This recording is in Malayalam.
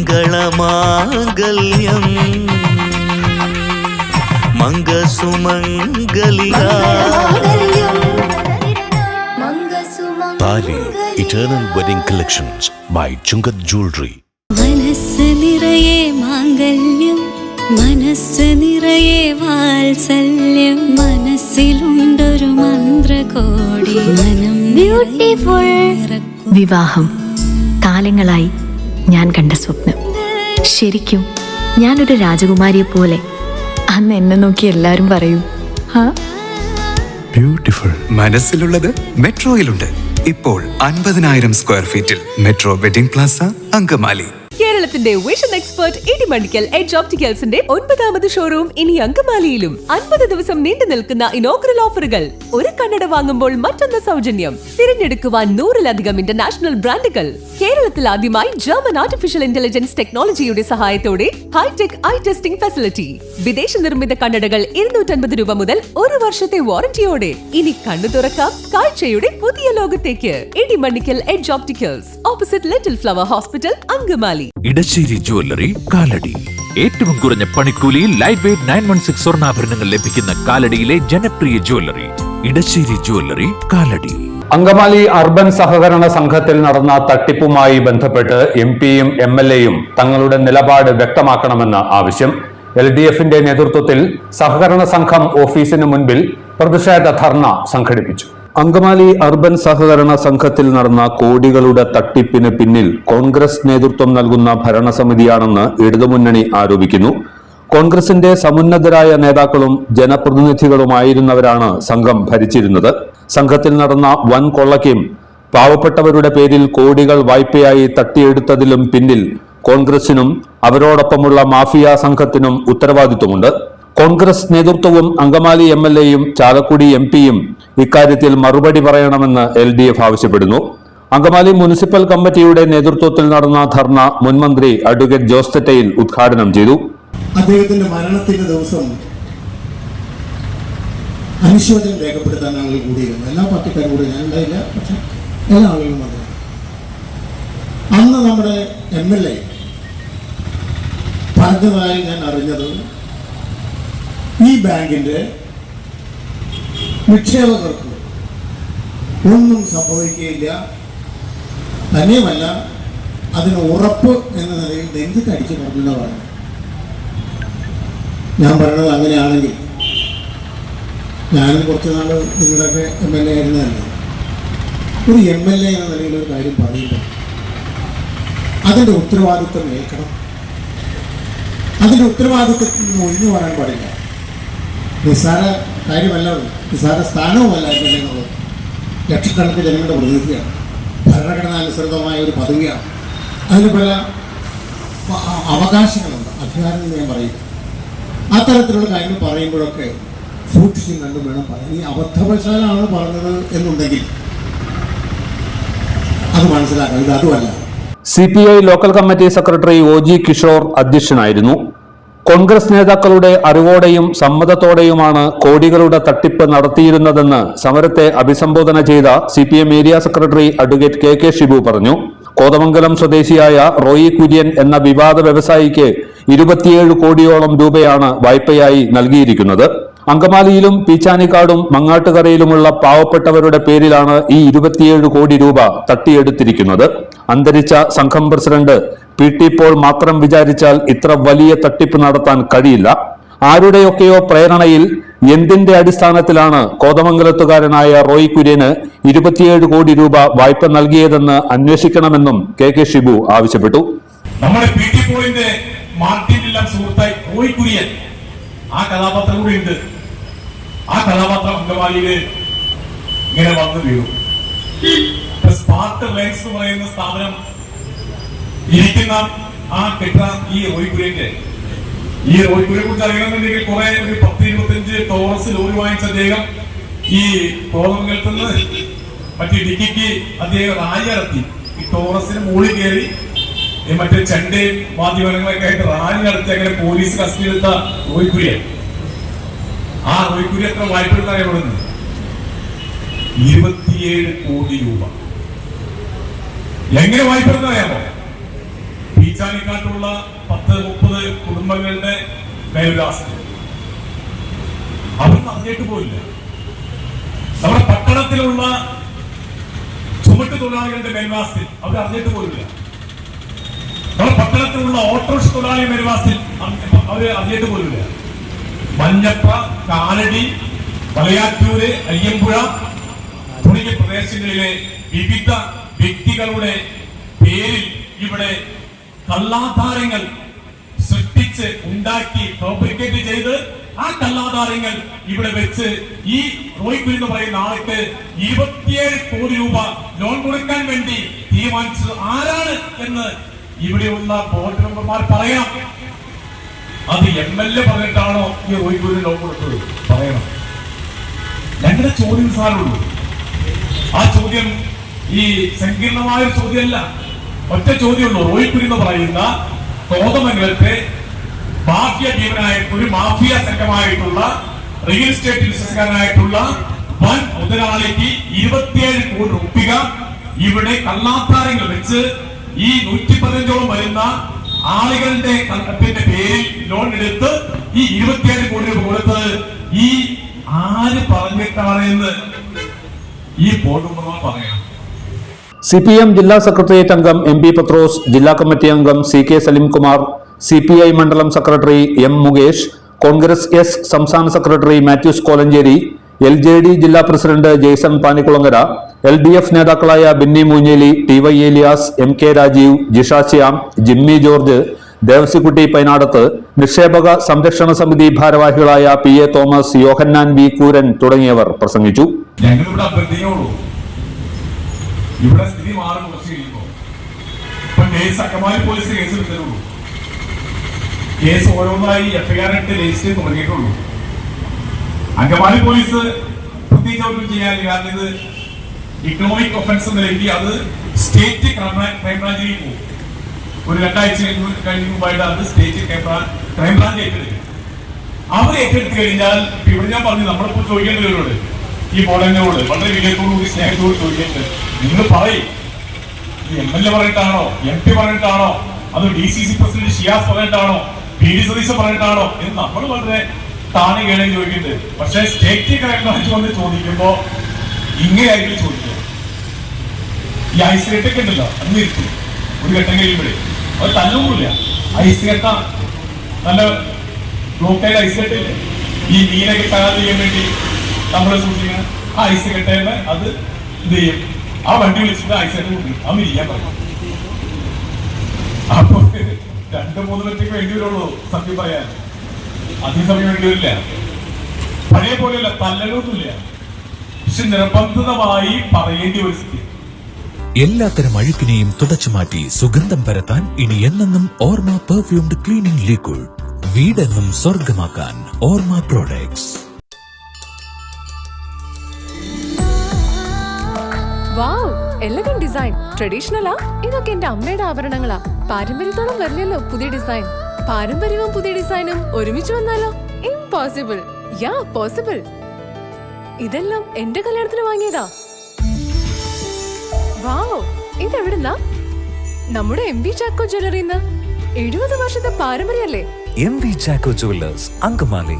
മംഗളമാംഗല്യം മംഗസുമംഗലിക താലി eternal wedding collections by Chungath jewellery. മനസ്സ് നിറയെ മാംഗല്യം, മനസ്സ് നിറയെ വാത്സല്യം, മനസ്സിലുണ്ടൊരു മന്ത്രകോടി മനം ബ്യൂട്ടിഫുൾ. വിവാഹം കാലങ്ങളായി ഞാൻ കണ്ട സ്വപ്നം. ശരിക്കും ഞാനൊരു രാജകുമാരിയെ പോലെ. അന്ന് എന്നെ നോക്കി എല്ലാരും പറയും ബ്യൂട്ടിഫുൾ. മനസ്സിലുള്ളത് മെട്രോയിലുണ്ട്. ഇപ്പോൾ 50,000 സ്ക്വയർ ഫീറ്റിൽ മെട്രോ വെഡിംഗ് പ്ലാസ അങ്കമാലി. കേരളത്തിന്റെ വിഷൻ എക്സ്പെർട്ട് ഇടിമണ്ണിക്കൽ എഡ്ജ് ഓപ്റ്റിക്കൽസിന്റെ 9ാമത് ഷോറൂം ഇനി അങ്കമാലിയിലും. 50 ദിവസം നീണ്ടു നിൽക്കുന്ന ഇനോഗ്രൽ ഓഫറുകൾ. ഒരു കണ്ണട വാങ്ങുമ്പോൾ മറ്റൊന്ന് സൗജന്യം. തിരഞ്ഞെടുക്കുവാൻ 100-ലധികം ഇന്റർനാഷണൽ ബ്രാൻഡുകൾ. കേരളത്തിൽ ആദ്യമായി ജർമ്മൻ ആർട്ടിഫിഷ്യൽ ഇന്റലിജൻസ് ടെക്നോളജിയുടെ സഹായത്തോടെ ഹൈടെക് ഐ ടെസ്റ്റിംഗ് ഫെസിലിറ്റി. വിദേശ നിർമ്മിത കണ്ണടകൾ 250 രൂപ മുതൽ 1 വർഷത്തെ വാറന്റിയോടെ. ഇനി കണ്ണു തുറക്കാം കാഴ്ചയുടെ പുതിയ ലോകത്തേക്ക്. Edimannickal edge opticals, opposite little flower hospital, Angamaly. Edassery jewellery, Kalady. ഏറ്റവും കുറഞ്ഞ പണിക്കൂലിയിൽ ലൈറ്റ് വെയ്റ്റ് 916 സ്വർണ്ണാഭരണങ്ങൾ ലഭിക്കുന്ന കാലടിയിലെ ജനപ്രിയ jewellery Edassery jewellery, Kalady. Angamaly urban സഹകരണ സംഘത്തിൽ നടന്ന തട്ടിപ്പുമായി ബന്ധപ്പെട്ട് എംപിയും MLAയും തങ്ങളുടെ നിലപാട് വ്യക്തമാക്കണമെന്ന് ആവശ്യം. LDFന്റെ നേതൃത്വത്തിൽ സഹകരണ സംഘം ഓഫീസിന് മുൻപിൽ പ്രതിഷേധ ധർണ സംഘടിപ്പിച്ചു. അങ്കമാലി അർബൻ സഹകരണ സംഘത്തിൽ നടന്ന കോടികളുടെ തട്ടിപ്പിന് പിന്നിൽ കോൺഗ്രസ് നേതൃത്വം നൽകുന്ന ഭരണസമിതിയാണെന്ന് ഇടതുമുന്നണി ആരോപിക്കുന്നു. കോൺഗ്രസിന്റെ സമുന്നതരായ നേതാക്കളും ജനപ്രതിനിധികളുമായിരുന്നവരാണ് സംഘം ഭരിച്ചിരുന്നത്. സംഘത്തിൽ നടന്ന വൻ കൊള്ളയ്ക്കും പാവപ്പെട്ടവരുടെ പേരിൽ കോടികൾ വായ്പയായി തട്ടിയെടുത്തതിലും പിന്നിൽ കോൺഗ്രസിനും അവരോടൊപ്പമുള്ള മാഫിയ സംഘത്തിനും ഉത്തരവാദിത്വമുണ്ട്. കോൺഗ്രസ് നേതൃത്വവും അങ്കമാലി MLAയും ചാലക്കുടി MPയും ഇക്കാര്യത്തിൽ മറുപടി പറയണമെന്ന് LDF ആവശ്യപ്പെടുന്നു. അങ്കമാലി മുനിസിപ്പൽ കമ്മിറ്റിയുടെ നേതൃത്വത്തിൽ നടന്ന ധർണ മുൻമന്ത്രി അഡ്വക്കേറ്റ് ജോസ് തെറ്റയിൽ ഉദ്ഘാടനം ചെയ്തു. അദ്ദേഹത്തിന്റെ മരണത്തിന്റെ ദിവസം അനുശോചനം രേഖപ്പെടുത്താൻ ആളുകൾ കൂടിയിരുന്നു. എല്ലാ പാർട്ടിക്കാരും കൂടി, ഞാൻ ഉണ്ടായില്ല, പക്ഷെ എല്ലാ ആളുകളും വന്നു. അന്ന് നമ്മുടെ MLA പറഞ്ഞതായി ഞാൻ അറിഞ്ഞത്, ഈ ബാങ്കിന്റെ നിക്ഷേപകർക്ക് ഒന്നും സംഭവിക്കുകയില്ല, തന്നെയുമല്ല അതിന് ഉറപ്പ് എന്ന നിലയിൽ നെഞ്ചിട്ട് അടിച്ചു പറഞ്ഞെന്ന് പറഞ്ഞു. ഞാൻ പറഞ്ഞത് അങ്ങനെയാണെങ്കിൽ ഞാനും കുറച്ച് നാൾ നിങ്ങളുടെയൊക്കെ MLA ആയിരുന്നതല്ല. ഒരു MLA എന്ന നിലയിൽ ഒരു കാര്യം പറയുമ്പോൾ അതിൻ്റെ ഉത്തരവാദിത്വം ഏൽക്കണം. അതിൻ്റെ ഉത്തരവാദിത്വത്തിൽ നിന്ന് ഒഴിഞ്ഞു പറയാൻ പാടില്ല. നിസ്സാര കാര്യമല്ല, നിസ്സാര സ്ഥാനവുമല്ല MLA എന്നുള്ളത്. ലക്ഷക്കണക്കിന് ജനങ്ങളുടെ പ്രതിനിധിയാണ്, ഭരണഘടനാനുസൃതമായ ഒരു പദവിയാണ്. അതിന് പല അവകാശങ്ങളുണ്ട്, അധികാരങ്ങൾ ഞാൻ പറയും. അത്തരത്തിലുള്ള കാര്യങ്ങൾ പറയുമ്പോഴൊക്കെ സൂക്ഷിച്ചും കണ്ടും വേണം പറയാൻ. ഈ അബദ്ധവശാലാണ് പറഞ്ഞത് എന്നുണ്ടെങ്കിൽ അത് മനസ്സിലാക്കാം, ഇത് അതുമല്ല. CPI local committee secretary OG Kishore അധ്യക്ഷനായിരുന്നു. കോൺഗ്രസ് നേതാക്കളുടെ അറിവോടെയും സമ്മതത്തോടെയുമാണ് കോടികളുടെ തട്ടിപ്പ് നടത്തിയിരുന്നതെന്ന് സമരത്തെ അഭിസംബോധന ചെയ്ത CPM area secretary advocate KK Shibu പറഞ്ഞു. കോതമംഗലം സ്വദേശിയായ റോയി കുര്യൻ എന്ന വിവാദ വ്യവസായിക്ക് 27 കോടിയോളം രൂപയാണ് വായ്പയായി നൽകിയിരിക്കുന്നത്. അങ്കമാലിയിലും പീച്ചാനിക്കാടും മങ്ങാട്ടുകരയിലുമുള്ള പാവപ്പെട്ടവരുടെ പേരിലാണ് ഈ 27 കോടി രൂപ തട്ടിയെടുത്തിരിക്കുന്നത്. അന്തരിച്ച സംഘം പ്രസിഡന്റ് PT പോൾ മാത്രം വിചാരിച്ചാൽ ഇത്ര വലിയ തട്ടിപ്പ് നടത്താൻ കഴിയില്ല. ആരുടെയൊക്കെയോ പ്രേരണയിൽ എന്തിന്റെ അടിസ്ഥാനത്തിലാണ് കോതമംഗലത്തുകാരനായ റോയ് കുര്യന് 27 കോടി രൂപ വായ്പ നൽകിയതെന്ന് അന്വേഷിക്കണമെന്നും KK ഷിബു ആവശ്യപ്പെട്ടു. നമ്മുടെ PT പോളിന്റെ മാർട്ടിനെല്ലാം സുഹൃത്തായി റോയ് കുര്യൻ, ആ കഥാപാത്രം കൂടി ഉണ്ട്. ആ കഥാപാത്രം അങ്കമാലിയില് ഇങ്ങനെ വന്നു വീണു. സ്പാർക്ക് റിലയൻസ് എന്ന് പറയുന്ന സ്ഥാപനം ഇരിക്കുന്ന ആ കെട്ടിടം ഈ റോയ് കുര്യന്റെ. ഈ റോയ് കുര്യനെ കുറിച്ച് അറിയണമെന്നുണ്ടെങ്കിൽ കുറെ ഒരു 10-25 ടോറസ് ലോറി വാങ്ങിച്ച അദ്ദേഹം ഈ കോതമംഗലത്ത് നിന്ന് മറ്റേ ഇടുക്കിക്ക് അദ്ദേഹം റാലി നടത്തി. ഈ ടോറസിന് മുകളിൽ കയറി മറ്റേ ചെണ്ടയും വാദ്യമേളങ്ങളൊക്കെ ആയിട്ട് റാലി നടത്തി അങ്ങനെ പോലീസ് കസ്റ്റഡിയിലെടുത്ത റോയ് കുര്യൻ. ആ റോയ് കുര്യൻ എത്ര വായ്പ എടുത്താൽ എവിടുന്ന് 27 കോടി രൂപ. എങ്ങനെ വായ്പ എടുത്തറിയാമോ? ഈച്ചാനിക്കാട്ടുള്ള 10-30 കുടുംബങ്ങളുടെ മേൽവിലാസം അവർ അറിഞ്ഞിട്ട് പോയില്ല. നമ്മുടെ പട്ടണത്തിലുള്ള ചുമട്ട് തൊഴിലാളികളുടെ മേൽവാസത്തിൽ അവർ അറിഞ്ഞിട്ട് പോയില്ല. നമ്മുടെ പട്ടണത്തിലുള്ള ഓട്ടോറിക്ഷ തൊഴിലാളി മേൽവാസത്തിൽ അവര് അറിഞ്ഞിട്ട് പോയില്ല. മഞ്ഞപ്പ, കാലടി, മലയാറ്റൂര്, അയ്യമ്പുഴ തുടങ്ങിയ പ്രദേശങ്ങളിലെ വിവിധ വ്യക്തികളുടെ പേരിൽ ഇവിടെ കള്ളാധാരങ്ങൾ സൃഷ്ടിച്ച് ഉണ്ടാക്കി ഫാബ്രിക്കേറ്റ് ചെയ്ത് ആ കള്ളാധാരങ്ങൾ ഇവിടെ വെച്ച് ഈ റോയ്ക്കുരി എന്ന് പറയുന്ന ആൾക്ക് 27 കോടി രൂപ ലോൺ കൊടുക്കാൻ വേണ്ടി തീരുമാനിച്ചത് ആരാണ് എന്ന് ഇവിടെയുള്ള ബോർഡ് മെമ്പർമാർ പറയാം. അത് MLA പറഞ്ഞിട്ടാണോ ഈ റോയ്ക്കുരി ലോൺ കൊടുത്തത് പറയണം. ഞങ്ങളുടെ ചോദ്യം സാറുള്ളൂ. ആ ചോദ്യം ഈ സങ്കീർണമായ ഒരു ചോദ്യമല്ല, ഒറ്റ ചോദ്യമുള്ളൂ. റോയ്ക്കുരി എന്ന് പറയുന്ന കോതമംഗലത്തെ മാഫിയ ഭീമനായ ഒരു മാഫിയ സംഘമായിട്ടുള്ള റിയൽ എസ്റ്റേറ്റ് ബിസിനസ്സുകാരനായിട്ടുള്ള വൻ മുതലാളിക്ക് 27 കോടി രൂപ ഇവിടെ കള്ളാധാരങ്ങൾ വെച്ച് ഈ 115ഓളം വരുന്ന ആളുകളുടെ പേരിൽ ലോൺ എടുത്ത് ഈ 27 കോടി രൂപ കൊടുത്തത് ഈ ആര് പറഞ്ഞിട്ടാണ് എന്ന് ഈ ബോർഡ് മെമ്പർമാർ പറയണം. CPM ജില്ലാ സെക്രട്ടേറിയറ്റ് അംഗം MP പത്രോസ്, ജില്ലാ കമ്മിറ്റി അംഗം CK സലിംകുമാർ, CPI മണ്ഡലം secretary M Mukesh, Congress S സംസ്ഥാന സെക്രട്ടറി മാത്യൂസ് കോലഞ്ചേരി, LJD ജില്ലാ പ്രസിഡന്റ് ജെയ്സൺ പാനിക്കുളങ്ങര, LDF നേതാക്കളായ ബിന്നി മൂഞ്ഞേലി, TY ഏലിയാസ്, MK രാജീവ്, ജിഷ ശ്യാം, ജിമ്മി ജോർജ്, ദേവസിക്കുട്ടി പൈനാടത്ത്, നിക്ഷേപക സംരക്ഷണ സമിതി ഭാരവാഹികളായ PA തോമസ്, യോഹന്നാൻ B കൂരൻ തുടങ്ങിയവർ പ്രസംഗിച്ചു. ഇവിടെ സ്ഥിതി മാറി കുറച്ച് കഴിയുമ്പോൾ ഇപ്പൊ കേസ് അങ്കമാലി പോലീസ് കേസ് എടുത്തതുള്ളൂ. കേസ് ഓരോന്നായി FIR ഇട്ട് രജിസ്റ്റർ ചെയ്ത് തുടങ്ങിയിട്ടുള്ളൂ. അങ്കമാലി പോലീസ് പ്രത്യേകിച്ച് അവർക്ക് ചെയ്യാനില്ല. കാരണം ഇത് ഇക്കണോമിക് ഒഫൻസ് എന്ന നിലയ്ക്ക് അത് സ്റ്റേറ്റ് ക്രൈംബ്രാഞ്ചിലേക്ക് പോകും. ഒരു 2 ആഴ്ച മുമ്പായിട്ട് അത് സ്റ്റേറ്റ് ക്രൈംബ്രാഞ്ച് ഏറ്റെടുക്കും. അവർ ഏറ്റെടുത്ത് കഴിഞ്ഞാൽ ഇവിടെ ഞാൻ പറഞ്ഞു, നമ്മളിപ്പോൾ ചോദിക്കേണ്ടവരോട് ഈ ബോർഡനോട് വളരെ വിജയത്തോടുകൂടി സ്നേഹത്തോട് ചോദിക്കേണ്ടത്, നിങ്ങൾ പറയും MLA പറഞ്ഞിട്ടാണോ, MP പറഞ്ഞിട്ടാണോ, അത് DCC പ്രസിഡന്റ് ഷിയാസ് പറഞ്ഞിട്ടാണോ, PD സതീശൻ പറഞ്ഞിട്ടാണോ എന്ന് നമ്മൾ വളരെ താണി കേടാൻ ചോദിക്കുന്നത്. പക്ഷേ സ്റ്റേറ്റ് ക്രൈംബ്രാഞ്ച് വന്ന് ചോദിക്കുമ്പോ ഇങ്ങനെയായിരിക്കും ചോദിക്കുക. ഈ ഐസികെട്ടൊക്കെ ഉണ്ടല്ലോ, അന്ന് ഇരിക്കും ഒരു ഘട്ടം കഴിയുമ്പോഴേ അത് തല്ലൊന്നുമില്ല. ഐസികെട്ട നല്ല ബ്ലോക്കായ ഐസികെട്ടില്ലേ, ഈ മീനൊക്കെ തയ്യാർ ചെയ്യാൻ വേണ്ടി നമ്മൾ സൂക്ഷിക്കണം. ആ ഐസികെട്ടേന്ന് അത് ഇത് ചെയ്യും. ആ വണ്ടി വിളിച്ചിട്ട് ഐസികെട്ട് കൂട്ടി അവൻ ഇരിക്കാൻ പറയും. അപ്പൊ 2-3 ലക്ഷക്ക് വേണ്ടി വരുള്ളൂ. സത്യം പറയാൻ അധിക സമയം വേണ്ടി വരില്ല. പഴയ പോലെയല്ല, തല്ലലൊന്നുമില്ല. പക്ഷെ നിർബന്ധിതമായി പറയേണ്ടി ഒരു സ്ഥിതി. എല്ലാത്തരം അഴുക്കിനെയും തുടച്ചു മാറ്റി സുഗന്ധം പരത്താൻ ഇനി എന്നെന്നും ഓർമ്മ പെർഫ്യൂംഡ് ക്ലീനിംഗ് ലിക്വിഡ്. വീടെന്നും സ്വർഗമാക്കാൻ ഓർമ്മ പ്രോഡക്ട്സ്. വാവ്, എലഗന്റ് ഡിസൈൻ. ട്രഡീഷണലാ? ഇതൊക്കെ എന്റെ അമ്മയുടെ ആഭരണങ്ങളാ. പാരമ്പര്യത്തോളം വരില്ലല്ലോ പുതിയ ഡിസൈൻ. പാരമ്പര്യവും പുതിയ ഡിസൈനും ഒരുമിച്ച് വന്നാലോ? ഇംപോസിബിൾ. യാ പോസിബിൾ. ഇതെല്ലാം എന്റെ കല്യാണത്തിന് വാങ്ങിയതാ. വാവ്, ഇതെവിടുന്നാ? നമ്മുടെ MV ചാക്കോ ജ്വല്ലറിന്ന്. 70 വർഷത്തെ പാരമ്പര്യല്ലേ? MV Chacko Jewellers, Angamaly.